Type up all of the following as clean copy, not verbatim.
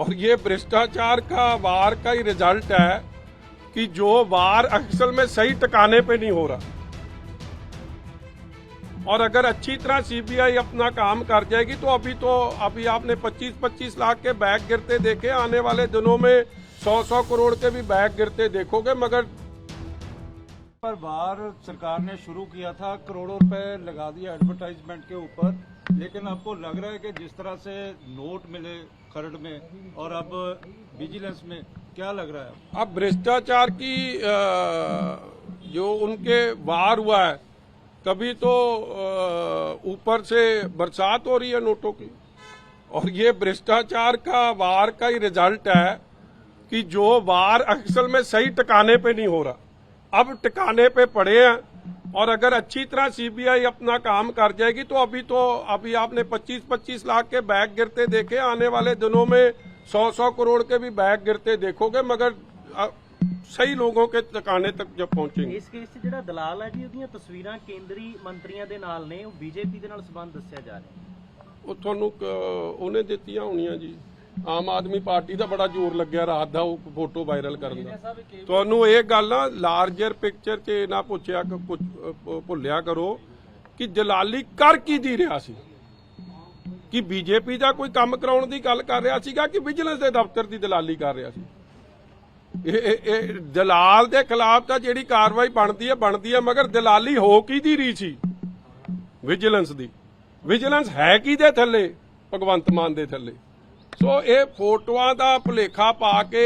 और ये भ्रष्टाचार का वार का ही रिजल्ट है कि जो वार असल में सही ठिकाने पे नहीं हो रहा। और अगर अच्छी तरह सीबीआई अपना काम कर जाएगी तो अभी आपने 25-25 लाख के बैग गिरते देखे, आने वाले दिनों में 100-100 करोड़ के भी बैग गिरते देखोगे। मगर पर बार सरकार ने शुरू किया था, करोड़ों रुपए लगा दिया एडवर्टाइजमेंट के ऊपर, लेकिन आपको लग रहा है कि जिस तरह से नोट मिले खरड़ में और अब विजिलेंस में, क्या लग रहा है? अब भ्रष्टाचार की जो उनके वार हुआ है, कभी तो ऊपर से बरसात हो रही है नोटों की, और ये भ्रष्टाचार का वार का ही रिजल्ट है कि जो वार असल में सही ठिकाने पे नहीं हो रहा, अब ठिकाने पे पड़े हैं। और अगर अच्छी तरह सीबीआई अपना काम कर जाएगी तो अभी आपने 25-25 लाख के बैग गिरते देखे, आने वाले दिनों में 100-100 करोड़ के भी बैग गिरते देखोगे। मगर सही लोगों के ठिकाने तक जब पहुंचेंगे। इस केस 'ਚ ਜਿਹੜਾ ਦਲਾਲ ਹੈ ਜੀ, ਉਹਦੀਆਂ ਤਸਵੀਰਾਂ ਕੇਂਦਰੀ ਮੰਤਰੀਆਂ ਦੇ ਨਾਲ ਨੇ, ਉਹ ਬੀਜੇਪੀ ਦੇ ਨਾਲ ਸੰਬੰਧ ਦੱਸਿਆ ਜਾ ਰਿਹਾ। ਉਹ ਤੁਹਾਨੂੰ ਉਹਨੇ ਦਿੱਤੀਆਂ ਹੋਣੀਆਂ ਜੀ। ਆਮ ਆਦਮੀ ਪਾਰਟੀ ਦਾ ਬੜਾ ਜ਼ੋਰ ਲੱਗਿਆ ਰਾਤ ਦਾ ਉਹ ਫੋਟੋ ਵਾਇਰਲ ਕਰਨ ਦਾ। ਤੁਹਾਨੂੰ ਇਹ ਗੱਲ ਨਾ ਲਾਰਜਰ ਪਿਕਚਰ 'ਚ ਨਾ ਭੁੱਲਿਆ ਕਰੋ ਕਿ ਦਲਾਲੀ ਕਰ ਕੀ ਦੀ ਰਿਹਾ ਸੀ, ਕਿ ਬੀਜੇਪੀ ਦਾ ਕੋਈ ਕੰਮ ਕਰਾਉਣ ਦੀ ਗੱਲ ਕਰ ਰਿਹਾ ਸੀਗਾ ਕਿ ਵਿਜੀਲੈਂਸ ਦੇ ਦਫ਼ਤਰ ਦੀ ਦਲਾਲੀ ਕਰ ਰਿਹਾ ਸੀ। ਇਹ ਦਲਾਲ ਦੇ ਖਿਲਾਫ ਤਾਂ ਜਿਹੜੀ ਕਾਰਵਾਈ ਬਣਦੀ ਹੈ, ਮਗਰ ਦਲਾਲੀ ਹੋ ਕਿਹਦੀ ਰਹੀ ਸੀ? ਵਿਜੀਲੈਂਸ ਦੀ। ਵਿਜੀਲੈਂਸ ਹੈ ਕਿਹਦੇ ਥੱਲੇ? ਭਗਵੰਤ ਮਾਨ ਦੇ ਥੱਲੇ। ਸੋ ਇਹ ਫੋਟੋਆਂ ਦਾ ਭੁਲੇਖਾ ਪਾ ਕੇ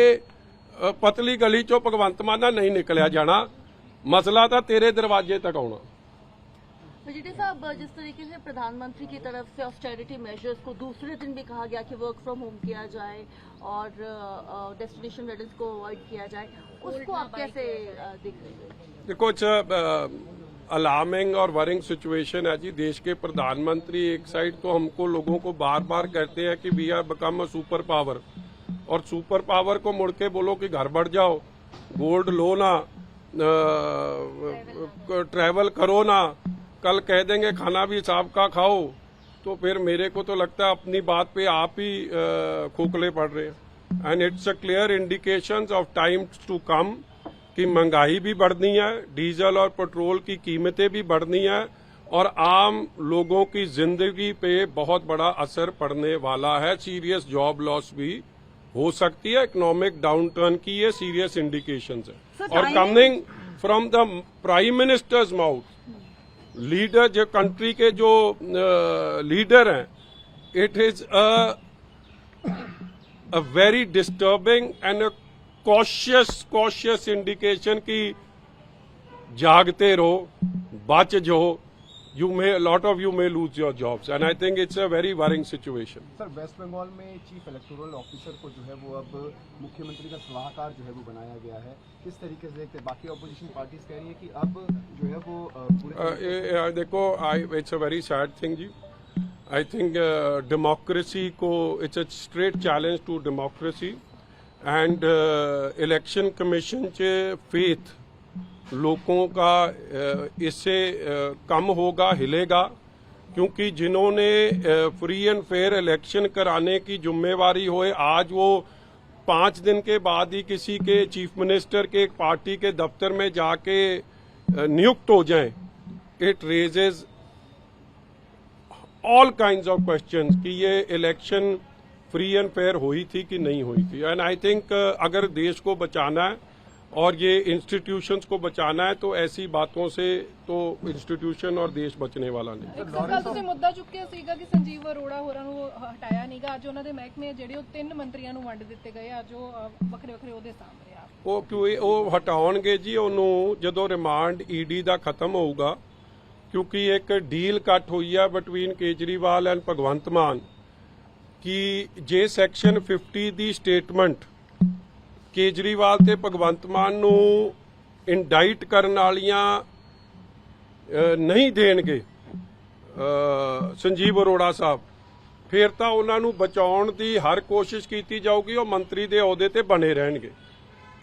ਪਤਲੀ ਗਲੀ ਚੋਂ ਭਗਵੰਤ ਮਾਨ ਨਾਲ ਨਹੀਂ ਨਿਕਲਿਆ ਜਾਣਾ। ਮਸਲਾ ਤਾਂ ਤੇਰੇ ਦਰਵਾਜ਼ੇ ਤੱਕ आना। मजीठिया साहब, जिस तरीके से प्रधानमंत्री की तरफ से ऑस्टेरिटी मेजर्स को दूसरे दिन भी कहा गया कि वर्क फ्रॉम होम किया जाए और डेस्टिनेशन वेडिंग्स को अवॉइड किया जाए, उसको आप कैसे देख रहे हैं? देखो, अलार्मिंग और वरिंग सिचुएशन है जी। देश के प्रधानमंत्री एक साइड तो हमको लोगों को बार बार कहते हैं कि we are become a super power, और सुपर पावर को मुड़ के बोलो कि घर बढ़ जाओ, गोल्ड लो ना, ट्रैवल करो ना, कल कह देंगे खाना भी हिसाब का खाओ, तो फिर मेरे को तो लगता है अपनी बात पे आप ही खोखले पड़ रहे हैं। And it's a clear indications of times to come कि महंगाई भी बढ़नी है, डीजल और पेट्रोल की कीमतें भी बढ़नी है, और आम लोगों की जिंदगी पे बहुत बड़ा असर पड़ने वाला है। सीरियस जॉब लॉस भी हो सकती है। इकोनॉमिक डाउनटर्न की ये सीरियस इंडिकेशंस है। और coming from the prime minister's mouth, leader जो कंट्री के जो लीडर हैं, it is a very disturbing and cautious indication की जागते रहो, बच जाओ, lot of you may lose your jobs, and I think it's a very worrying situation. Sir, West Bengal में चीफ इलेक्टोरल ऑफिसर को जो है वो अब मुख्यमंत्री का सलाहकार जो है वो बनाया गया है, किस तरीके से देखते हैं? बाकी ऑपोजिशन पार्टीज कह रही है कि अब जो है वो देखो, it's a very sad thing जी। आई थिंक डेमोक्रेसी को it's a straight challenge to democracy, and election commission से फेथ लोगों का इससे कम होगा, हिलेगा, क्योंकि जिन्होंने फ्री एंड फेयर इलेक्शन कराने की जिम्मेवारी होए, आज वो 5 दिन के बाद ही किसी के चीफ मिनिस्टर के एक पार्टी के दफ्तर में जाके नियुक्त हो जाएं, it raises all kinds of questions कि ये इलेक्शन फ्री एंड फेयर हुई थी कि नहीं हुई थी। एंड आई थिंक अगर देश को बचाना है और ये इंस्टीट्यूशंस को बचाना है, तो ऐसी बातों से तो इंस्टीट्यूशन और देश बचने वाला नहीं। ਤੁਸੀਂ ਮੁੱਦਾ ਚੁੱਕਿਆ ਸੀਗਾ ਕਿ ਸੰਜੀਵ ਅਰੋੜਾ ਹੋਰਾਂ ਨੂੰ ਹਟਾਇਆ ਨਹੀਂਗਾ। ਅੱਜ ਉਹਨਾਂ ਦੇ ਮਹਿਕਮੇ ਜਿਹੜੇ ਉਹ 3 ਮੰਤਰੀਆਂ ਨੂੰ ਵੰਡ ਦਿੱਤੇ ਗਏ, ਅੱਜ ਉਹ ਵੱਖਰੇ ਉਹਦੇ ਸਾਹਮਣੇ ਆ। ਉਹ ਕਿਉਂ ਉਹ ਹਟਾਉਣਗੇ ਜੀ ਉਹਨੂੰ ਜਦੋਂ ਰਿਮਾਂਡ ਈਡੀ ਦਾ ਖਤਮ ਹੋਊਗਾ, ਕਿਉਂਕਿ ਇੱਕ ਡੀਲ ਕੱਟ ਹੋਈ ਹੈ ਬਿਟਵੀਨ ਕੇਜਰੀਵਾਲ ਐਂਡ ਭਗਵੰਤ ਮਾਨ ਕਿ ਜੇ ਸੈਕਸ਼ਨ 50 ਦੀ ਸਟੇਟਮੈਂਟ ਕੇਜਰੀਵਾਲ ਤੇ ਭਗਵੰਤ ਮਾਨ ਨੂੰ ਇੰਡਾਈਟ ਕਰਨ ਵਾਲੀਆਂ ਨਹੀਂ ਦੇਣਗੇ ਸੰਜੀਵ ਅਰੋੜਾ ਸਾਹਿਬ, ਫਿਰ ਤਾਂ ਉਹਨਾਂ ਨੂੰ ਬਚਾਉਣ ਦੀ ਹਰ ਕੋਸ਼ਿਸ਼ ਕੀਤੀ ਜਾਊਗੀ, ਉਹ ਮੰਤਰੀ ਦੇ ਅਹੁਦੇ ਤੇ ਬਣੇ ਰਹਿਣਗੇ।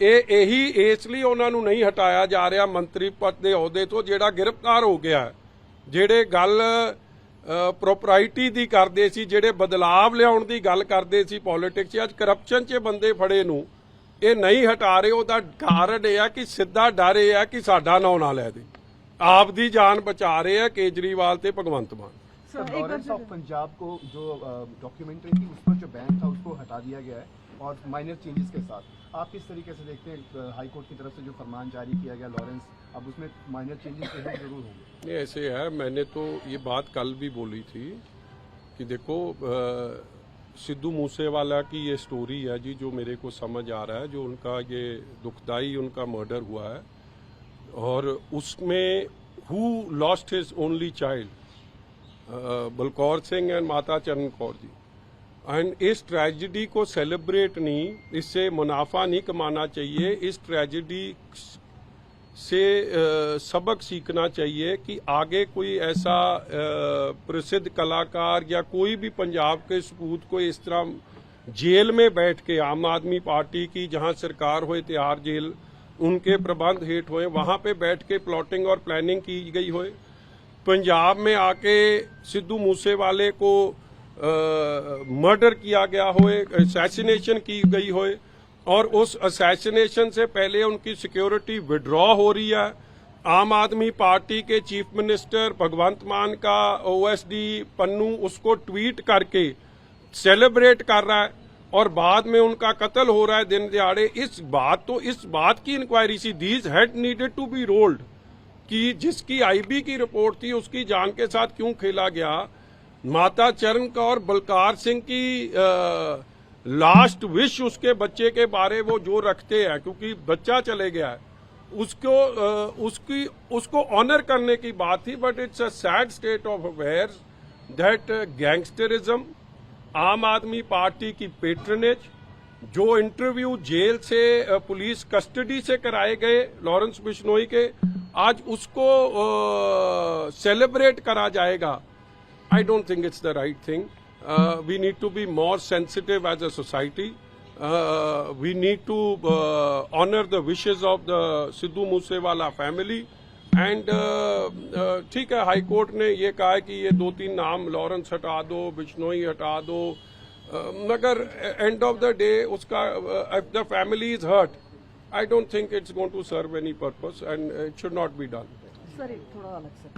ਇਹੀ ਇਸ ਲਈ ਉਹਨਾਂ ਨੂੰ ਨਹੀਂ ਹਟਾਇਆ ਜਾ ਰਿਹਾ ਮੰਤਰੀ ਪਦ ਦੇ ਅਹੁਦੇ ਤੋਂ, ਜਿਹੜਾ ਗ੍ਰਿਫਤਾਰ ਹੋ ਗਿਆ, ਜਿਹੜੇ ਗੱਲ ਪ੍ਰੋਪਰਾਈਟੀ ਦੀ ਕਰਦੇ ਸੀ, ਜਿਹੜੇ ਬਦਲਾਵ ਲਿਆਉਣ ਦੀ ਗੱਲ ਕਰਦੇ ਸੀ ਪੋਲਿਟਿਕਸ 'ਚ, ਅੱਜ ਕਰਪਸ਼ਨ 'ਚ ਬੰਦੇ ਫੜੇ ਨੂੰ ਇਹ ਨਹੀਂ ਹਟਾ ਰਹੇ। ਉਹਦਾ ਕਾਰਨ ਇਹ ਆ ਕਿ ਸਿੱਧਾ ਡਰ ਇਹ ਆ ਕਿ ਸਾਡਾ ਨਾਂ ਨਾ ਲੈ ਦੇ, ਆਪ ਦੀ ਜਾਨ ਬਚਾ ਰਹੇ ਆ ਕੇਜਰੀਵਾਲ ਤੇ Bhagwant Mann. Sir Lawrence of Punjab को जो डॉक्यूमेंट्री थी उस पर जो बैन था उसको हटा दिया गया है और माइनर चेंजेस के साथ आप किस तरीके से देखते हैं हाई कोर्ट की तरफ से जो फरमान जारी किया गया लॉरेंस, अब उसमें माइनर चेंजेस जरूर होंगे? ये ऐसे है, मैंने तो ये बात कल भी बोली थी कि देखो सिद्धू मूसेवाला की ये स्टोरी है जी, जो मेरे को समझ आ रहा है, जो उनका ये दुखदाई उनका मर्डर हुआ है और उसमें who lost his only child Balkaur Singh and माता चरण कौर जी, एंड इस ट्रेजिडी को सेलिब्रेट नहीं, इससे मुनाफा नहीं कमाना चाहिए, इस ट्रेजिडी से सबक सीखना चाहिए कि आगे कोई ऐसा प्रसिद्ध कलाकार या कोई भी पंजाब के सपूत को इस तरह जेल में बैठ के, आम आदमी पार्टी की जहां सरकार हो, तिहाड़ जेल उनके प्रबंध हेठ हुए, वहां पे बैठ के प्लॉटिंग और प्लानिंग की गई हो। पंजाब में आके सिद्धू मूसेवाले को मर्डर किया गया हो, असैसिनेशन की गई हो, और उस असैसिनेशन से पहले उनकी सिक्योरिटी विड्रॉ हो रही है। आम आदमी पार्टी के चीफ मिनिस्टर भगवंत मान का ओएसडी पन्नू उसको ट्वीट करके सेलिब्रेट कर रहा है और बाद में उनका कत्ल हो रहा है दिन दिहाड़े। इस बात की inquiry see, these had needed to be rolled, कि जिसकी आईबी की रिपोर्ट थी उसकी जान के साथ क्यों खेला गया। माता चरण कौर बलकार सिंह की लास्ट विश उसके बच्चे के बारे वो जो रखते हैं, क्योंकि बच्चा चले गया है, उसको ऑनर करने की बात थी। But it's a sad state of affairs that gangsterism, Aam Aadmi Party की पेट्रनेज, जो इंटरव्यू जेल से पुलिस कस्टडी से कराए गए लॉरेंस बिश्नोई के, आज उसको सेलिब्रेट करा जाएगा। I don't think it's the right thing. We need to be more sensitive as a society. We need to honour the wishes of the Sidhu Moosewala family and ठीक है, हाई कोर्ट ने ये कहा है कि ये 2-3 नाम लॉरेंस हटा दो, बिश्नोई हटा दो, मगर एंड ऑफ द डे उसका if the family is hurt, I don't think it's going to serve any purpose and it should not be done. Sir एक थोड़ा अलग से